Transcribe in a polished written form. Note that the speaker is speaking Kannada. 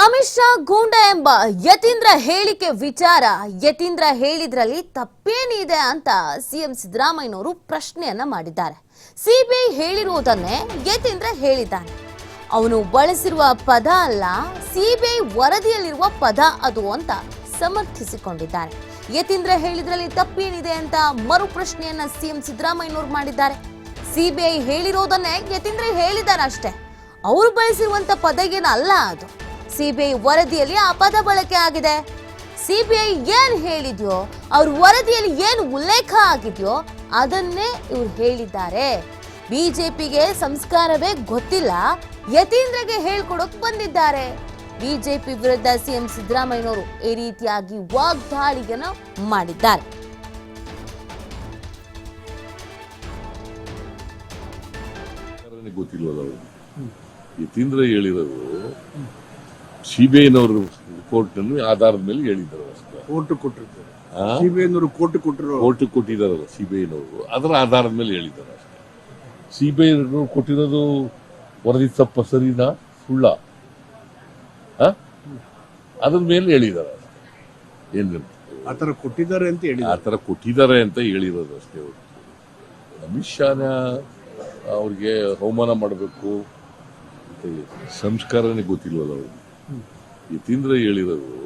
ಅಮಿತ್ ಶಾ ಗೂಂಡ ಎಂಬ ಯತೀಂದ್ರ ಹೇಳಿಕೆ ವಿಚಾರ ಯತೀಂದ್ರ ಹೇಳಿದ್ರಲ್ಲಿ ತಪ್ಪೇನಿದೆ ಅಂತ ಸಿಎಂ ಸಿದ್ದರಾಮಯ್ಯನವರು ಪ್ರಶ್ನೆಯನ್ನ ಮಾಡಿದ್ದಾರೆ. ಸಿಬಿಐ ಹೇಳಿರುವುದನ್ನೇ ಯತೀಂದ್ರ ಹೇಳಿದ್ದಾನೆ. ಅವನು ಬಳಸಿರುವ ಪದ ಅಲ್ಲ, ಸಿಬಿಐ ವರದಿಯಲ್ಲಿರುವ ಪದ ಅದು ಅಂತ ಸಮರ್ಥಿಸಿಕೊಂಡಿದ್ದಾರೆ. ಯತೀಂದ್ರ ಹೇಳಿದ್ರಲ್ಲಿ ತಪ್ಪೇನಿದೆ ಅಂತ ಮರು ಪ್ರಶ್ನೆಯನ್ನ ಸಿಎಂ ಸಿದ್ದರಾಮಯ್ಯನವರು ಮಾಡಿದ್ದಾರೆ. ಸಿಬಿಐ ಹೇಳಿರೋದನ್ನೇ ಯತೀಂದ್ರ ಹೇಳಿದ್ದಾರೆ ಅಷ್ಟೇ. ಅವರು ಬಳಸಿರುವಂತ ಪದ ಏನಲ್ಲ ಅದು. ಸಿಬಿಐ ವರದಿಯಲ್ಲಿ ಆ ಪದ ಬಳಕೆ ಆಗಿದೆ. ಸಿಬಿಐ ಏನ್ ಹೇಳಿದ್ಯೋ, ಅವ್ರ ವರದಿಯಲ್ಲಿ ಏನು ಉಲ್ಲೇಖ ಆಗಿದೆಯೋ ಅದನ್ನೇ ಇವ್ರು ಹೇಳಿದ್ದಾರೆ. ಬಿಜೆಪಿಗೆ ಸಂಸ್ಕಾರವೇ ಗೊತ್ತಿಲ್ಲ, ಯತೀಂದ್ರಗೆ ಹೇಳ್ಕೊಡೋಕ್ ಬಂದಿದ್ದಾರೆ. ಬಿಜೆಪಿ ವಿರುದ್ಧ ಸಿಎಂ ಸಿದ್ದರಾಮಯ್ಯನವರು ಈ ರೀತಿಯಾಗಿ ವಾಗ್ದಾಳಿಯನ್ನ ಮಾಡಿದ್ದಾರೆ. ಗೊತ್ತಿಲ್ವಲ್ಲ ಅವರು. ಯತೀಂದ್ರ ಹೇಳಿರೋದು ಸಿಬಿಐನವರು ರಿಪೋರ್ಟ್ ಆಧಾರದ ಮೇಲೆ ಹೇಳಿದ್ದಾರೆ ಅಷ್ಟೇ. ಕೋರ್ಟ್ ಕೊಟ್ಟಿರ್ತಾರೆ, ಸಿಬಿಐನವರು ಕೋರ್ಟ್ ಕೊಟ್ಟಿದ್ದಾರಲ್ಲ ಸಿಬಿಐನವರು, ಅದರ ಆಧಾರದ ಮೇಲೆ ಹೇಳಿದ್ದಾರೆ ಅಷ್ಟೇ. ಸಿಬಿಐ ಕೊಟ್ಟಿರೋದು ವರದಿ ತಪ್ಪ ಸರಿನಾ ಸುಳ್ಳ ಅದ್ರ ಮೇಲೆ ಹೇಳಿದ್ದಾರೆ ಅಷ್ಟೇ. ಏನು ಆತರ ಕೊಟ್ಟಿದ್ದಾರೆ ಅಂತ ಹೇಳಿ, ಆತರ ಕೊಟ್ಟಿದ್ದಾರೆ ಅಂತ ಹೇಳಿರೋದು ಅಷ್ಟೇ. ಅಮಿತ್ ಶಾನ ಅವ್ರಿಗೆ ಅವಮಾನ ಮಾಡಬೇಕು ಸಂಸ್ಕಾರನೇ ಗೊತ್ತಿಲ್ವಲ್ಲ ಅವರು. ಯತೀಂದ್ರ ಹೇಳಿರೋದು